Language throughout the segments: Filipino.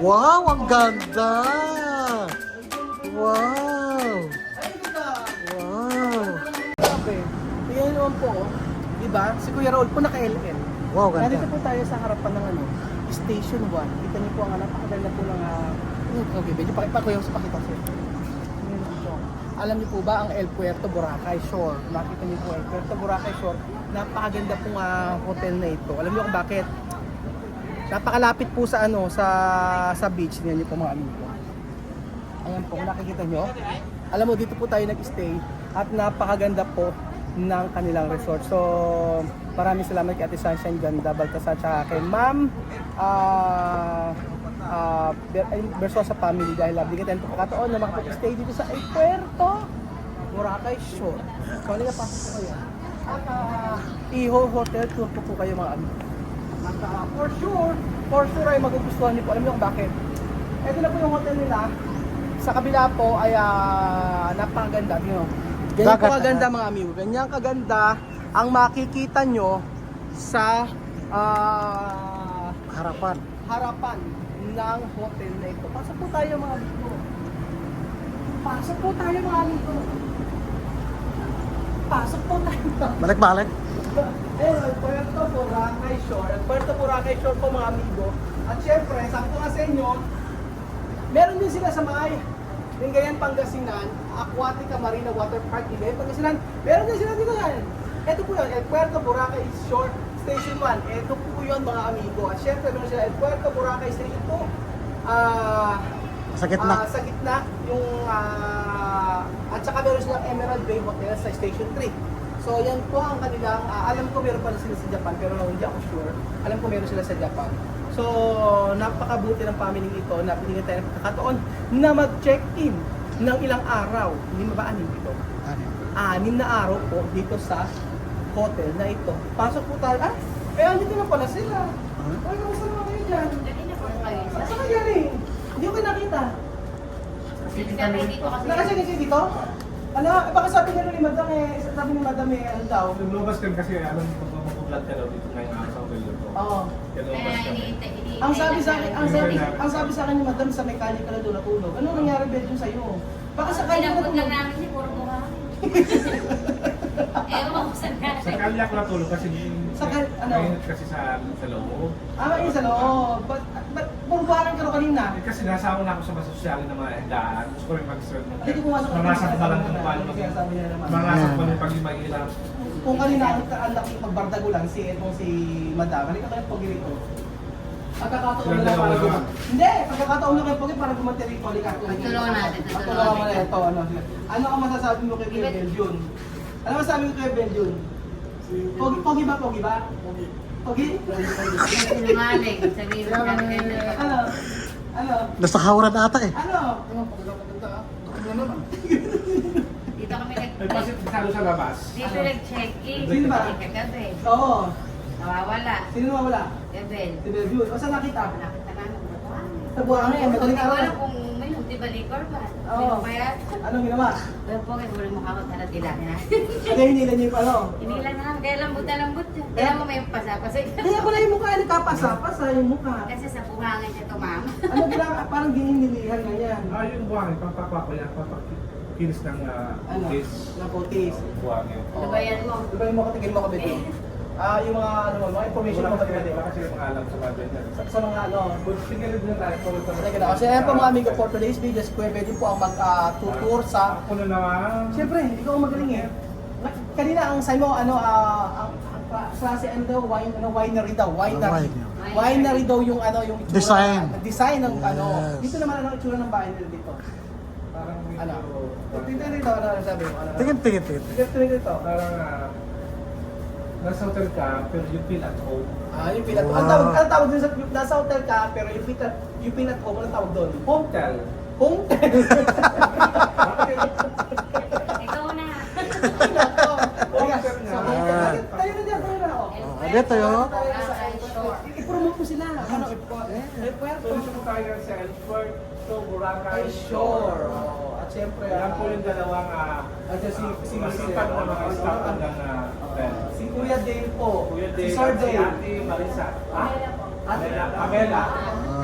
Wow, ang ganda! Wow! Wow! Grabe. Tingnan naman po, diba? Si Kuya Raul po naka-LL. Wow, ganda. Nandito po tayo sa harapan ng Station 1. Kita niyo po ang napakaganda po ng okay, medyo pakita sa pakita sir. Alam niyo po ba ang El Puerto Boracay Shore? Nakita niyo po El Puerto Boracay Shore. Napakaganda pong hotel na ito. Alam niyo kung bakit? Napakalapit po sa sa beach. Tingnan niyo po mga amigo. Ayan po, kung nakikita niyo. Alam mo, dito po tayo nag-stay at napakaganda po ng kanilang resort. So, maraming salamat kay Ate Sunshine Ganda Baltasar at kay Ma'am Versosa family dahil nabigyan tayo ng pagkakataon na makapag-stay dito sa El Puerto Boracay Shore. So, halika pasok po kayo. At Iho Hotel Tour po kayo mga amigo. At for sure ay magugustuhan niyo po. Alam niyo kung bakit? Ito na po yung hotel nila. Sa kabila po ay napakaganda. Ganyan po kaganda mga amigo. Ganyan kaganda ang makikita nyo sa harapan ng hotel na ito. Pasok po tayo mga amigo. Pasok po tayo mga amigo. Pasok po tayo. Balik-balik. Ayun, El Puerto Boracay Shore. El Puerto Boracay Shore po mga amigo. At syempre, sabi ko nga sa inyo, meron din sila sa may Lingayen, Pangasinan, Aquatica Marina Water Park, Lingayen, Pangasinan. Meron din sila dito yan. Ito po yun, El Puerto Boracay Shore Station 1. Ito po yun mga amigo. At syempre, meron sila El Puerto Boracay Station 2. Sa gitna. Sa gitna, yung at saka meron silang Emerald Bay Hotel sa Station 3. So yan po ang kanilang, alam ko meron pa sila sa Japan pero hindi ako sure. Alam ko meron sila sa Japan. So napakabuti ng family ito na pinigyan tayo ng pagkakataon na mag-check-in ng ilang araw. Hindi ba 6 dito? 6 na araw po dito sa hotel na ito. Pasok po tayo. Andito na pala sila. Ay, kamusta naman kayo dyan? Saan ka galing? Hindi ko kayo nakita. Nakasya dito? Ano? Baka sabi niya ni Madam sabi ni Madam ano daw? Lumabas din kasi alam ko kung mag-vlog ka daw dito ngayon sa hotel ko. Oo. Lumabas ka. Ang sabi sa akin ni Madam sa mechanic na doon natulog. Ano nangyari bedroom sa iyo? Baka sa kanya Pinapot lang namin si puro mukha. Ewan ko saan ka. Sa kalyak na tulog kasi mainit kasi sa loob. Ayun sa loob. Ba't purbaran ka rin kanina? Kasi nasama na ako sa mga sosyal na mga handaan. Gusto ko rin mag-serve. Hindi ko pumasok. Mamasak pa lang kung paano Sabi niya naman. mamasak pa rin pag mahirap. Kung kanina ang magbardago lang si Madam, halika kayo pag rito. Pagkakataon na lang para Hindi, pagkakataon na kayo pag para gumanti rito. Tutulungan natin. Tutulungan mo na ito. Ano ang masasabi mo kay Kuya Benjun? Ano masasabi mo kay Benjun? Pogi ba? Pogi? Sinungaling. Sabihin mo kami ganito. Ano? Nasa hawran ata eh. Ano? Dito kami May pasit salo sa labas. Dito nag-check-in. Sino ba? Kagabi. Oo. Nawawala. Sino nawawala? Gabi. Si Benjun. O saan nakita? Nakita namin butuan. Sa buhangin. Hindi Madaling ko araw. alam kung may di ba liquor ba? Oo. Kaya, Anong ginawa? po kayo ulo mukha ko tara tila na. Ano hinilan niyo yung ano? Hinila na namin. Kaya lambot na lambot siya. Kaya mo may pasapasay. Kaya pala yung mukha, nagkapasa-pasa yung mukha. Kasi sa buhangin siya tumama. Ano ginagawa? Parang gininilihan na yan. Yung buhangin, pampapako yan, pampakinis ng Ano? putis. Na putis. Buhangin. Labayan mo. Diba yung mga katigil mo kabito? Yung mga mga information mo kabito. Wala kasi yung mga alam sa mga ganyan. Sa mga Tingnan din tayo. Kasi ayan po mga amigo, for today's video, si Kuya Benjun po ang mag-tutor sa... Ako na naman. Siyempre, ikaw ang magaling eh. Kanina ang say mo, ang klase daw, winery daw, winery. Winery daw yung yung itsura. Design ng Yes. Dito naman ang itsura ng winery dito. Parang Ano? Tingnan dito, ano sabi mo? Tingin. Tingnan dito. Parang nasa hotel ka, pero you feel at home. Yung pinat Wow. ang tawag dun sa nasa hotel ka, pero yung pinat home, ano tawag doon? Hotel. Hotel. Ikaw na. Tayo na dyan, tayo na. Dito yun. I-promote mo sila. Ano? El Puerto. So, gusto tayo sa El Puerto Boracay Shore. Shore. At syempre, Yan po yung dalawang si masipag na mga staff hanggang hotel. si Kuya Dale po. Kuya Si Dave Sir at si Dale. Ate Marisa. Ate Pamela.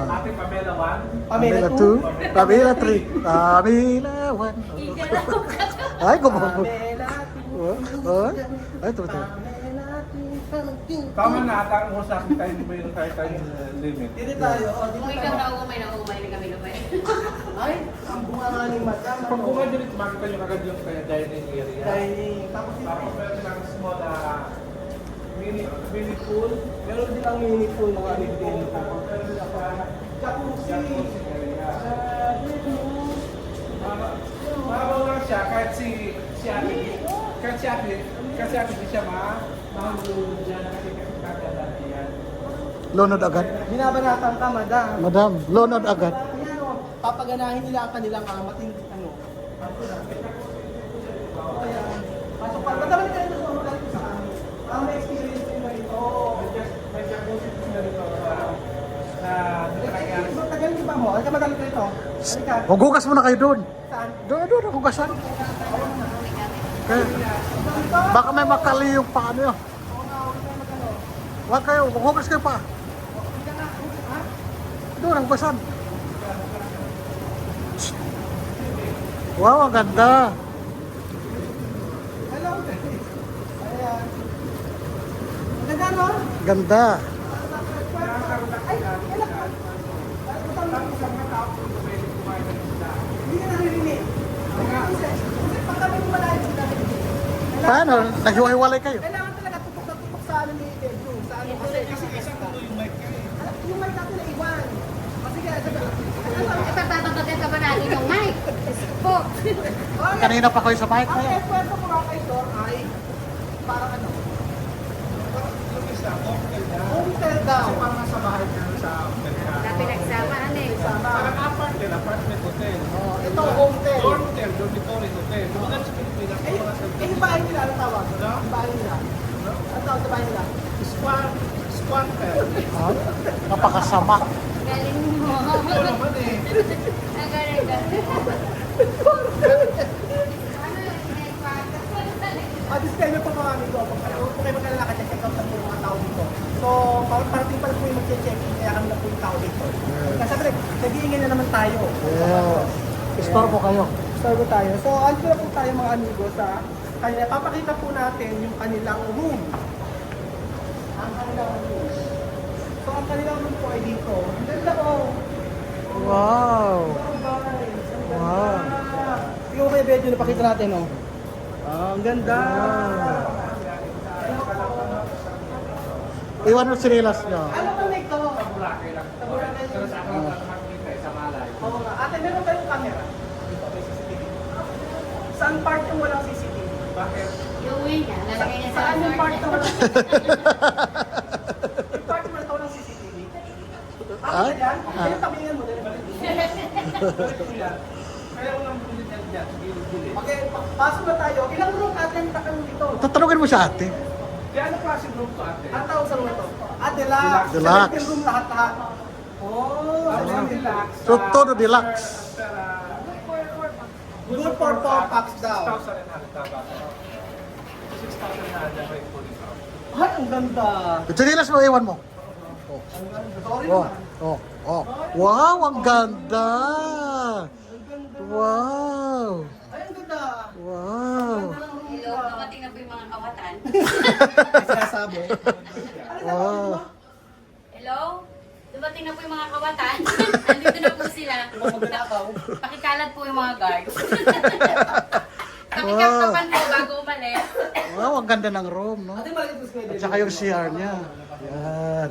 Ate Pamela 1. Pamela Pamela 2. 2. Pamela 3. Pamela 1. Ay, gumawa. Ay, ito. Tama na ata ang usapan tayo, di ba yung tayo limit? Dito tayo. Kung ikaw na umay na kami lumay. Ay, ang bunga nga ni Madam. Pag bumay dito, makita nyo agad yung dining area. Dining. Tapos Tapos meron silang small mini pool. meron din ang mini pool mga Mini pool. din. Tapos meron silang Jacuzzi. jacuzzi area. Mabaw lang siya kahit si ate. Kasi ate di siya mahulog dyan kasi kagad yan. Lonod agad. Binabanatan ka, Madam. Madam, lonod agad. Ayan, o. Papaganahin nila ang kanilang amating ano. Ayan. Pasok pa. Madami ka rin sa mga sa amin. Ang na-experience nyo na ito. May jacuzzi sila dito na nakakayari. Tagal di ba mo? Halika madami ka ito. Halika. Hugugas muna kayo doon. Saan? Doon, hugasan. Okay. Baka may makali yung paano yun. Huwag kayo, hugas kayo pa. Doon, hugasan. Wow, ang ganda. Hello. Ayan. Ang ganda, no? Ganda. Ay, kailan ka? Hindi ka naririnig. Kasi pagkami mo malayo sila. Paano? Naghiwa-hiwalay kayo. Kailangan talaga tupok na tupok sa ano ni bedroom. Sa ano kasi yung mic natin na iwan. Kasi kaya sabi, Ipagpapagpagkat ka ba natin yung mic? Po. Kanina pa kayo sa mic ang kayo. kwento ko nga kay Dor ay parang ano? Hotel daw. Parang sa bahay ka sa Na pinagsama, ano eh. parang apartment hotel. Ito, hotel. Hotel, dormitory hotel. Mga sa Pilipinas, Eh, yung bahay nila, ano tawag? Yung bahay nila. Ano tawag sa bahay nila? squatter. Ah, napakasama. Galing mo. Ito naman eh. Ang galing ka. Disclaimer po mga amigo. Kung kayo magkalalakad, check out lang po yung mga tao dito. So, parating pala po yung mag-check-in, kaya kami lang po yung tao dito. Kasi sabi, nag-iingay na naman tayo. Yeah. Store po kayo. Start po tayo. So, andito na po tayo mga amigo sa kanila. Papakita po natin yung kanilang room. Ang kanilang room. So, ang kanilang room po ay dito. Ang ganda po. Wow. Oh, guys. Ang ganda. Wow. Tingnan mo kayo medyo napakita natin, oh. Ah, ang ganda. Iwan mo sinilas nyo. Ano ba ito? Boracay lang. Sa Boracay. Pero sa akin lang makikita eh, sa Malay. Oo nga. Ate, meron kayong camera? Dito, may CCTV. Saan part yung walang CCTV? Bakit? Yung uwi niya, lalagay niya sa Saan yung part resort na niya. walang CCTV? Yung part na walang CCTV? Ah, Ah? yan? Ah. Kaya tabingan mo. dali. Kaya unang bulit yan dyan, gilid-gilid. Okay, pasok na tayo. Ilang room natin tatanong dito? Tatanungin mo sa ate. Kaya ano klaseng room to ate? Ang tawag sa room ito? Ah, deluxe. Deluxe. 17 room lahat-lahat. Oh, Tapos ang deluxe. Todo deluxe. good for 4 packs daw. 6,000 and half taba. 6,000 na dyan, wait po dito. Ay, ang ganda. Sinilas mo, iwan mo. Ang ganda. Sorry Oh, naman. oh, oh. Wow, ang ganda. Ang ganda. Wow. Ay, ang ganda. Wow. Hello, dumating na po yung mga kawatan. May sinasabi. Wow. Hello? Dumating na po yung mga kawatan. Andito na po sila. Magnakaw. Pakikalat po yung mga guards. Pakikaptapan po bago umalis. Wow, ang ganda ng room, no? Ate, maliit mas pwede. At saka yung CR niya. Yan.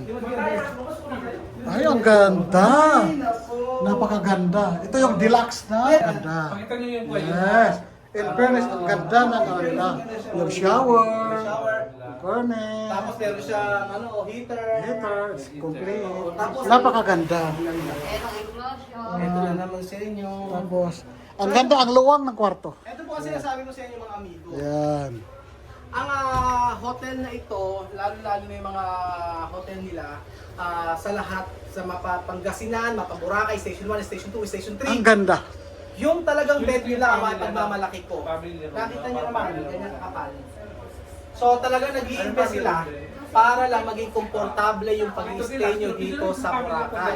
Ay, ang ganda. Ay, naku. Napakaganda. Ito yung deluxe na. Ganda. Pakita niyo yung kuya. Yes. In fairness, ang ganda ng ano nila. Yung shower. Shower. Corner. Tapos meron siyang ano, heater. Heater. It's complete. Tapos, Napakaganda. Etong enclosure. ito na naman sa inyo. Tapos, ang ganda, ang luwang ng kwarto. Ito po kasi sinasabi ko sa inyo mga amigo. Yan. Ang hotel na ito, lalo-lalo na yung mga hotel nila, sa lahat, sa Mapapangasinan, Mapaboracay, Station 1, Station 2, Station 3. Ang ganda. Yung talagang bed nila ang pagmamalaki ko. Family room. Nakita nyo naman, ganyan kakapal. So talagang nag-i-invest sila para lang maging komportable yung pag-stay nyo dito sa Boracay.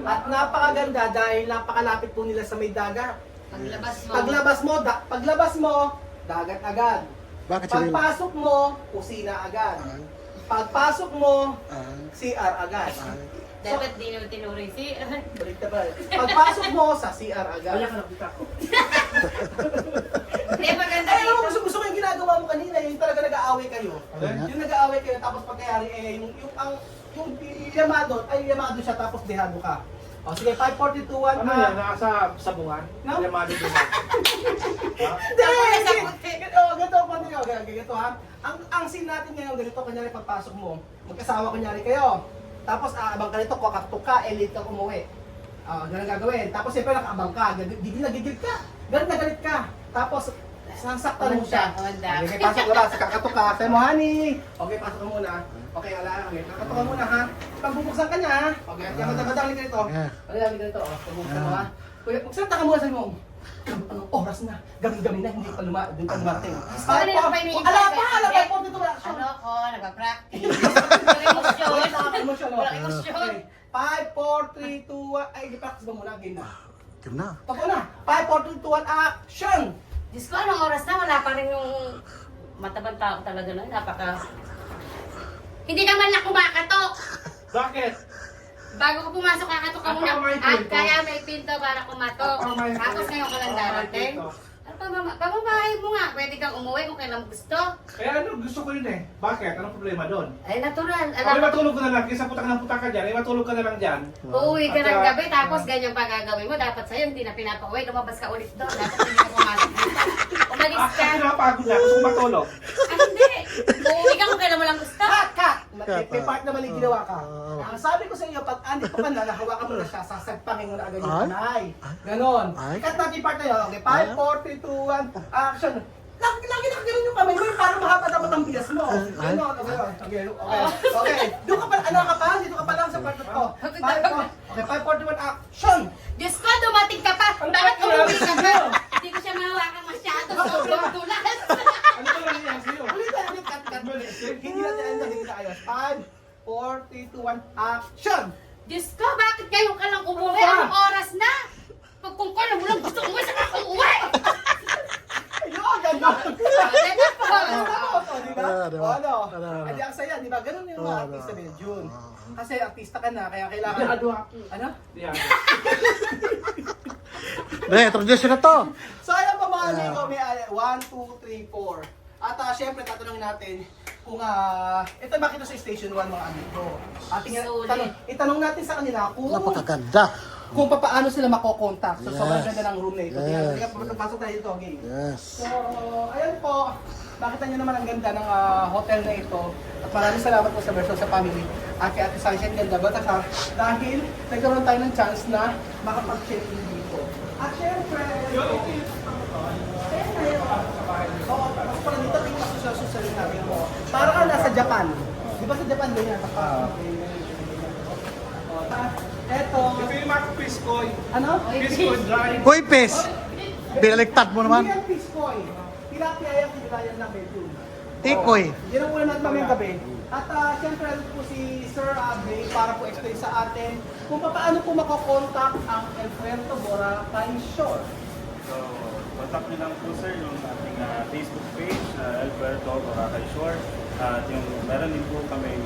At napakaganda dahil napakalapit po nila sa may dagat. Paglabas mo, dagat agad. Bakit sila? Pagpasok mo, kusina agad. Pagpasok mo, CR agad. Dapat di naman tinuring si... Balik na ba? Pagpasok mo, sa CR agad. Hindi, maganda Ay, ano, dito. gusto ko yung ginagawa mo kanina, yung talaga nag-aaway kayo. Yung nag-aaway kayo, tapos pagkayari, yung yamado, yamado siya, tapos dehado ka. O sige, 542-1 Ano yan? Nasa sabungan? No? Yamado din ha? Hindi! Ganito pa nyo, ganito ha. Ang scene natin ngayon, ganito, kanyari pagpasok mo, mag-asawa kunyari kayo. Tapos aabang ka nito, kakakto ka, elite ka umuwi. Ganun ang gagawin. Tapos siyempre nakaabang ka, gigil ka, ganun na galit ka. Tapos sasaktan mo siya. Okay, pasok ka ba? Kakato ka, sabi mo, honey. Okay, pasok ka muna. Okay, ala, okay. Kakato ka muna ha. Pag bubuksan ka niya ha. Okay, kaya madali ka nito. Madali ka nito, pag-bubuksan mo ha. Kuya, magsalita ka muna, sabi mo, anong oras na? Gabi-gabi na, hindi pa doon pa dumating. Kanina pa iniintay. Ala pa, po dito ba? Ano ko, nagpa-practice. Walang emosyon. Walang emosyon. 5, 4, 3, 2, 1. Ay, i-practice ba muna? Game na. Game na. Tako na. 5, 4, 3, 2, 1, action! Diyos ko, anong oras na? Wala pa rin yung matabang tao talaga na. Napaka... Hindi naman na kumakatok. Bakit? Bago ka pumasok, kakatok ka muna. Ako may At pinto. kaya may pinto para kumatok. Ako may pinto. Tapos ngayon ka lang darating. Ano pamamahay mo nga? Pwede kang umuwi kung kailan mo gusto. Eh ano, gusto ko yun eh. Bakit? Anong problema doon? Ay, natural. Okay, Alam mo, matulog ka na lang. Kaysa putak ng putak ka dyan, matulog ka na lang dyan. uuwi ka At, ng gabi, tapos ganyan pa gagawin mo. Dapat sa'yo, hindi na pinapauwi. Lumabas ka ulit doon. Dapat hindi ka pumasok dito. Umalis ka. Kasi nakapagod na. Gusto ko matulog. Ah, hindi. Uuwi ka kung kailan mo lang gusto. Cut! May part na mali ginawa ka. Ang sabi ko sa iyo, pag andito ka na, nahawakan mo na siya, sasagpangin mo na agad yung Ay? kanay. Ganon. Ay? Cut natin yung part na yun. Okay, 5, 4, 3, 2, 1, action. Lagi nakaganon yung kamay mo, yung parang mahaba dapat ang bigas mo. Ganon, okay. Doon ka pa, ano ka pa? Dito ka pa lang sa part na to. 5, 4, 3, 1, action! Diyos ko, dumating ka pa. Bakit umuwi ka pa? Hindi ko siya mahawakan masyado. Sobrang tulas. Ano ba lang yan sa'yo? Ulit, cut. Hindi natin hindi na ayos. 5, 4, 3, 2, 1, action! Diyos ko, bakit ngayon ka lang umuwi? Anong oras na? Pag kung kailan mo lang gusto umuwi, saka ako umuwi. Ayun, ganda! Diba po? Diba? Diba? Ano? Ano? Hindi ang saya, diba? Ganun yung mga artista din, June. Kasi artista ka na, kaya kailangan... Ano? Yan. Introduce na to. So ayan pa mga amigo, may 1, 2, 3, 4. At syempre, tatanungin natin kung ito makita sa Station 1 mga amigo. Solid. Itanong natin sa kanila Napakaganda. kung paano sila makokontak. So sobrang Yes. ganda ng room na ito. Yes. Tingnan, pasok tayo dito, okay? Yes. So, ayan po. Nakita niyo naman ang ganda ng hotel na ito. At maraming salamat po sa Verso sa family. At kay Ate Sunshine Ganda Batasar dahil nagkaroon tayo ng chance na makapag-check in dito. At syempre, oo, tapos pala dito tingin kasi sa susunod natin mo. Para ka nasa Japan. Di ba sa Japan ganyan? Eto, Ito yung mga piskoy. ano? Piskoy drive. Hoy, pes. Binaliktad mo naman. Hindi yan Piskoy. Tilapia yan, kinilayan lang medyo. Tikoy. Yan ang ulan natin mamayang gabi. At siyempre po si Sir Abe para po explain sa atin kung paano po makokontak ang El Puerto Boracay Shore. So, contact nyo lang po sir yung ating Facebook page, El Puerto Boracay Shore. At yung meron din po kaming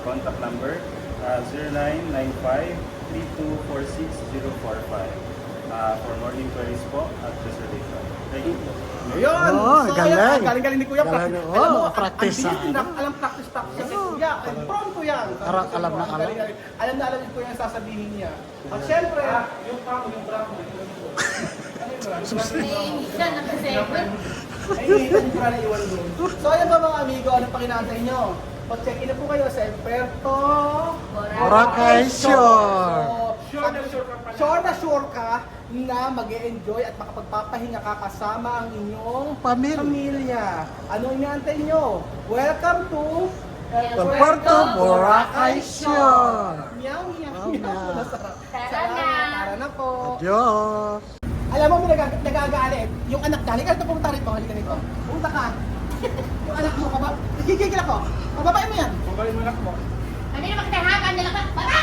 contact number, 0995-3246-045 for more inquiries po at reservation. Thank you po. Ayun! Oh, galing. Galing-galing ni Kuya. Galing. Alam mo, Practice, ang bilis din, alam practice yan si Kuya. Pronto yan. Alam na alam. Alam na alam ko yung sasabihin niya. At siyempre, Yung pang, yung brako. ano yung brand? Siya na kasi. Ay, hindi ko na iwan doon. So, ayan ba mga amigo, anong pakinaantay nyo? Pag-check in na po kayo sa El Puerto Boracay Shore. Sure na sure ka na mag-e-enjoy at makapagpapahinga ka kasama ang inyong pamilya. Ano inaantay nyo? Welcome to El Puerto Boracay Shore. Meow, meow, Meow, meow. meow. Tara na. Tara na po. Adios. Alam mo, may nagagalit. Yung anak ka, halika rito, pumunta rito, halika rito. Pumunta ka. Yung anak mo, nagigigil ako. Pababain mo yan. Pabayin mo anak mo. Kanina makita hakan nila ka. Para!